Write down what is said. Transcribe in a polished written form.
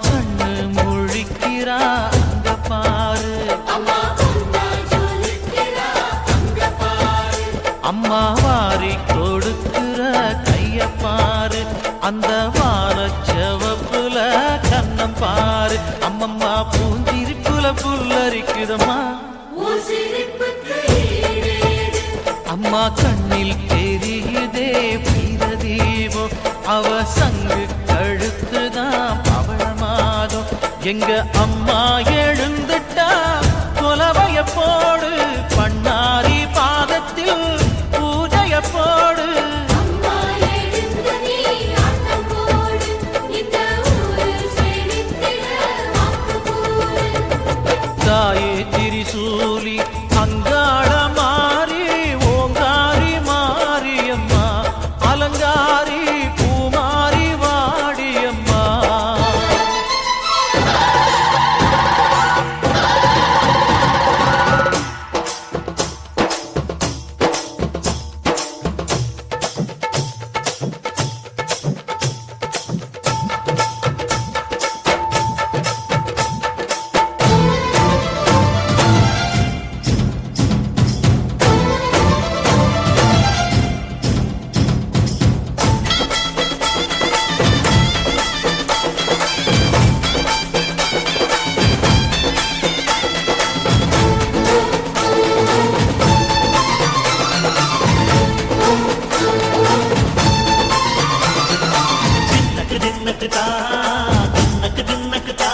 கண்ணு முழிக்கிறா அங்க பாரு, அம்மா வாரி கொடுக்கிற கைய பாரு, அந்த வாரச்சவப்புல கண்ணம் பாரு, அம்மம்மா பூஞ்சிரிப்புல புல்லரிக்குதம்மா, அம்மா கண்ணில் தெரியுதே வீரதீபம், அவ சங்கு கழுத்துதான் பவளமாகும், எங்க அம்மா எழுந்துட்டா கொலவைய போடு, பண்ணாரி பாதத்தில் பூஜைய போடு, தாயே திரிசூலி அங்காள மாறி ஓங்காரி மாரியம்மா, அலங்காரி பூமாரி வாடியம்மா. தின்னக்கு தின்னக்கு தா